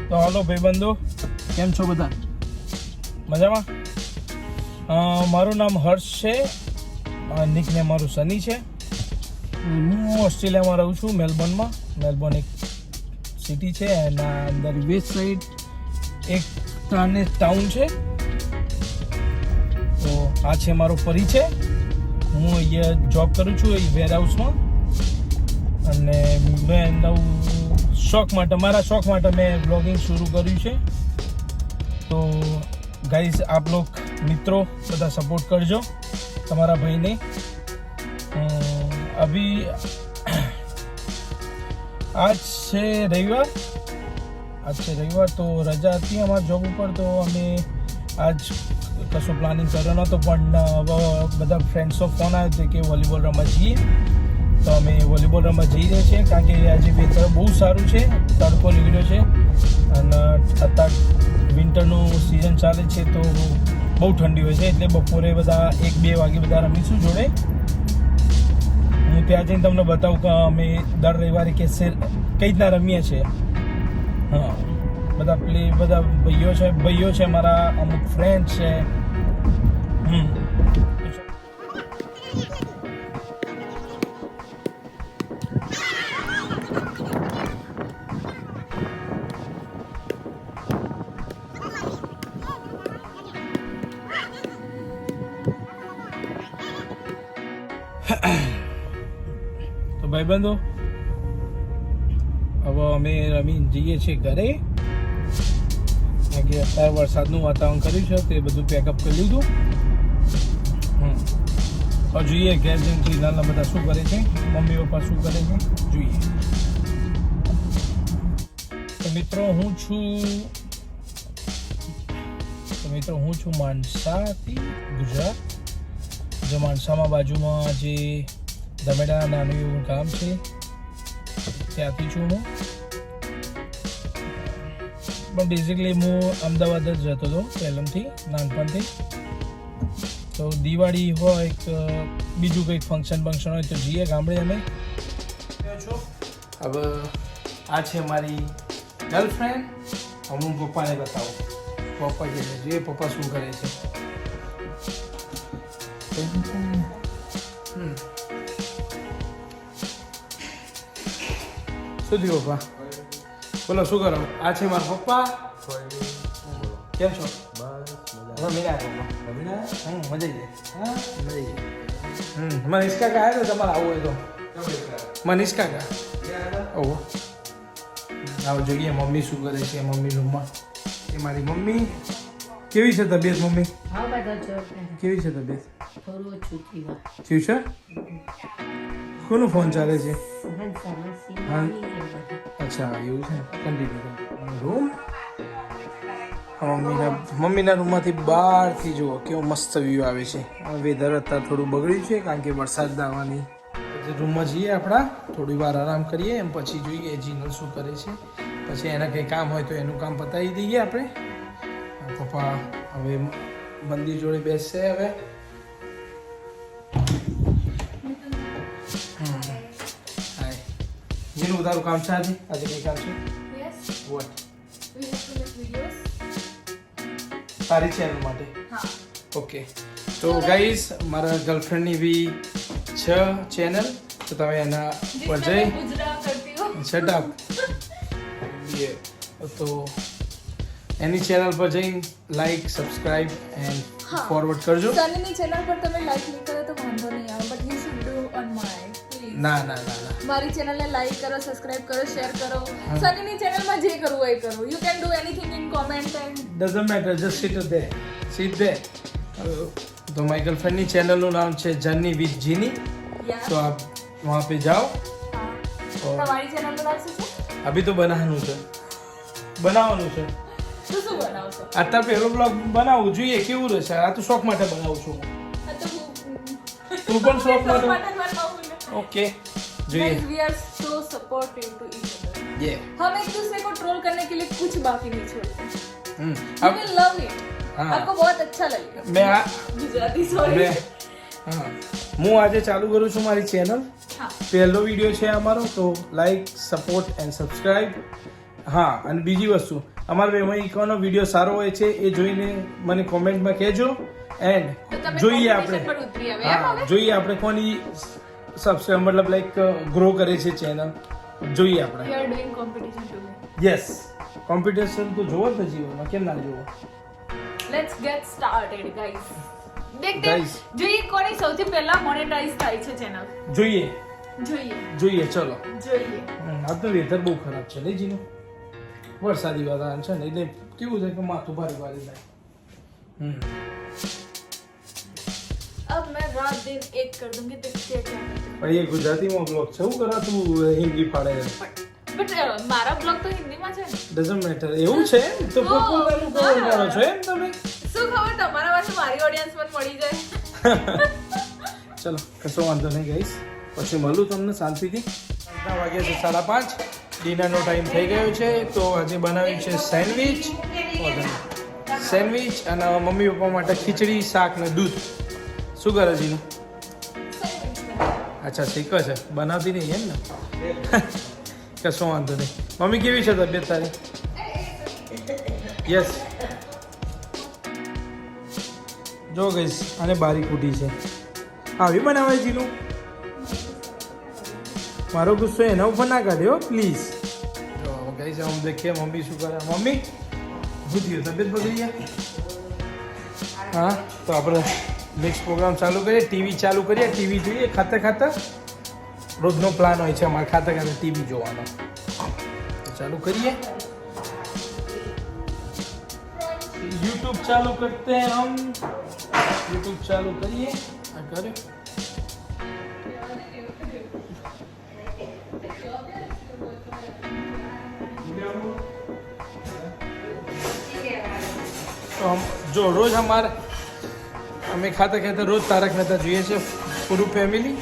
તો હાલો ભાઈબંધો, કેમ છો બધા? મજામાં? મારું નામ હર્ષ છે, નિકનેમ મારું સની છે. હું ઓસ્ટ્રેલિયામાં રહું છું, મેલબોર્ન એક સિટી છે, એના અંદર વેસ્ટ સાઈડ એક ટાઉન છે. તો આ છે મારો પરિચય. હું અહીંયા જોબ કરું છું એ વેરહાઉસમાં, અને મેં મારા શોખ માટે મેં બ્લોગિંગ શરૂ કર્યું છે. તો ગાઈઝ, આપ લોગ મિત્રો બધા સપોર્ટ કરજો તમારા ભાઈને. અભી આજ છે રવિવાર, તો રજા હતી અમારા જોબ ઉપર. તો અમે આજ કશું પ્લાનિંગ કર્યો નહોતો, પણ બધા ફ્રેન્ડ્સો ફોન આવ્યો હતો કે વોલીબોલ રમવા જઈએ. તો અમે વોલીબોલ રમવા જઈ રહ્યા છીએ, કારણ કે આજે વેધર બહુ સારું છે, તડકો નીકળ્યો છે, અને અત્યારે વિન્ટરનું સિઝન ચાલે છે, તો બહુ ઠંડી હોય છે. એટલે બપોરે બધા 1-2 વાગે બધા રમીશું જોડે. હું ત્યાં જઈને તમને બતાવું કે અમે દર રવિવારે કઈ રીતના રમીએ છીએ. હા, બધા ભાઈઓ છે મારા, અમુક ફ્રેન્ડ છે. તો ભાઈબંધો, હવે અમે રમીને જઈએ છીએ ઘરે. અત્યારે વરસાદનું વાતાવરણ કર્યું છે, તે બધું પેકઅપ કરી લીધું. હવે જોઈએ ઘેર જઈને નાના બધા શું કરે છે, મમ્મી પપ્પા શું કરે છે, જોઈએ. તો મિત્રો, હું છું માણસાથી, ગુજરાત. જો માણસામાં બાજુમાં જે દમેડા નાનું એવું ગામ છે, ત્યાંથી છું હું. પણ બેઝિકલી હું અમદાવાદ જ રહેતો હતો પહેલાંથી, નાનપણથી. તો દિવાળી હોય કે બીજું કંઈક ફંક્શન હોય તો જઈએ ગામડે અમે. હવે આ છે મારી ગર્લફ્રેન્ડ. હું પપ્પાને બતાવું, પપ્પા જોઈએ પપ્પા શું કરે છે. શું થયું પપ્પા? બોલો, શું કરો? આ છે મારા પપ્પા. કેમ છો? મજા મનીષ કાકા આવ્યો તો તમારે આવું હોય તો મનીષ કાકા આવો. આવો, જોઈએ મમ્મી શું કરે છે. મમ્મી રૂમમાં એ મારી મમ્મી. કેવી છે તબિયત મમ્મી? કેવી છે તબિયત? થયું છે? કોનો ફોન ચાલે છે? અચ્છા, એવું છે. Continue room. મમ્મીના રૂમમાંથી બહારથી જુઓ કેવો મસ્ત વ્યૂ આવે છે. વેધર અત્યારે થોડું બગડ્યું છે, કારણ કે વરસાદ આવવાની. રૂમમાં જઈએ આપણા, થોડી વાર આરામ કરીએ, એમ પછી જોઈએ જીનલ શું કરે છે. પછી એના કંઈ કામ હોય તો એનું કામ પતાવી દઈએ આપણે. પપ્પા હવે મંદિર જોડે બેસશે. હવે જીનું તારું કામ છે આજે કઈ કામ છે? વોટ? તારી ચેનલ માટે? ઓકે. તો ગાઈઝ, મારા ગર્લફ્રેન્ડની બી છે ચેનલ, તો તમે એના પર જઈ શટ અપ. તો એની ચેનલ પર જઈને લાઈક, સબસ્ક્રાઇબ એન્ડ ફોરવર્ડ કરજો. સનીની ચેનલ પર તમે લાઈક નહીં કરો તો વાંધો નહીં આવે, but you should do on my. ના. મારી ચેનલને લાઈક કરો, સબસ્ક્રાઇબ કરો, શેર કરો. સનીની ચેનલમાં જે કરવું હોય કરો. You can do anything in comment and doesn't matter, just sit there. तो माय गर्लफ्रेंड ની ચેનલનું નામ છે જર્ની વિથ જીની. तो आप वहाँ पे जाओ. તમારી ચેનલનું નામ શું છે? अभी तो બનાવવાનું છે. શું બનાવશો? અત્યારે પહેલો બ્લોગ બનાવું, જોઈએ કેવું રહેશે. આ તો શોખ માટે બનાવું છું. તું પણ શોખ માટે? ओके, જોઈએ. We are so supportive to each other. Yeah. हम एक दूसरे को ट्रोल करने के लिए कुछ बाकी नहीं छोड़ते. You will love it. आपको बहुत अच्छा लगेगा. मैं गुजराती सॉरी. हाँ, હું આજે ચાલુ કરું છું મારી ચેનલ. પહેલો વિડીયો છે અમારો, તો લાઈક, સપોર્ટ એન્ડ સબસ્ક્રાઇબ. હા, અને બીજી વસ્તુ, અમારા બેમાં કોનો વિડીયો સારો હોય છે એ જોઈને મને કોમેન્ટમાં કહેજો એન્ડ તો તમે જોઈએ competition આપણે પર ઉતરી આવે એમ હા હવે? જોઈએ આપણે કોની સબસ્ક્રાઇબ મતલબ લાઈક ગ્રો કરે છે ચેનલ જોઈએ આપણે We are doing competition today. Yes competition તો જોવો જ ને જીવનમાં કેમ ના જોવો Let's get started, guys. દેખતે Guys. જોઈએ કોની સૌથી પહેલા મોનેટાઇઝ થાય છે ચેનલ. જોઈએ જોઈએ ચલો જોઈએ. આ તો વેધર બહુ ખરાબ છે નહીં જીનું વરસાદી વાતાવરણ છે ને એટલે કેવું છે કે માથું ભારે ભારે થાય अब मैं रात दिन एक कर दूंगी तो क्या क्या પણ એ ગુજરાતીમાં બ્લોગ છે શું કરા તું હિન્દી ફાડે બટ મારા બ્લોગ તો હિન્દીમાં છે ને. ડઝન્ટ મેટર એવું છે તો પોતાનું કવર કરો છો એમ તમે શું ખબર તમારા પાસે મારી ઓડિયન્સ પણ મળી જાય. ચલો કશો વાંધો નહીં ગાઈસ પછી મળું તમને શાંતિથી વાગ્યા છે 5:30 ડિનરનો ટાઈમ થઈ ગયો છે તો આજે બનાવ્યું છે સેન્ડવિચ અને મમ્મી પપ્પા માટે ખીચડી શાક ને દૂધ શું કરે જીનું અચ્છા શીખ છે બનાવતી નહીં એમ ને કશો વાંધો નહીં મમ્મી કેવી છે તબિયત તારી યસ જો ગઈશ આને બારી કૂટી છે આવી બનાવે જીનું મારો ગુસ્સો એના ઉપર ના કાઢ્યો પ્લીઝ તો ગઈશ આમ દેખીએ મમ્મી શું કરે મમ્મી શું થયું તબિયત બગડી ગયા હા તો આપણે નેક્સ્ટ પ્રોગ્રામ ચાલુ કરીએ ટીવી ચાલુ કરીએ ટીવી જોઈએ ખાતા ખાતા રોજનો પ્લાન હોય છે અમારે ખાતા ખાતા ટીવી જોવાનો તો ચાલુ કરીએ YouTube ચાલુ કરતે हैं हम YouTube ચાલુ કરીએ આ કર્યો तो हम जो रोज हमारे हमें खाते खाते रोज तारक मेहता જોઈએ છે પૂરું ફેમિલી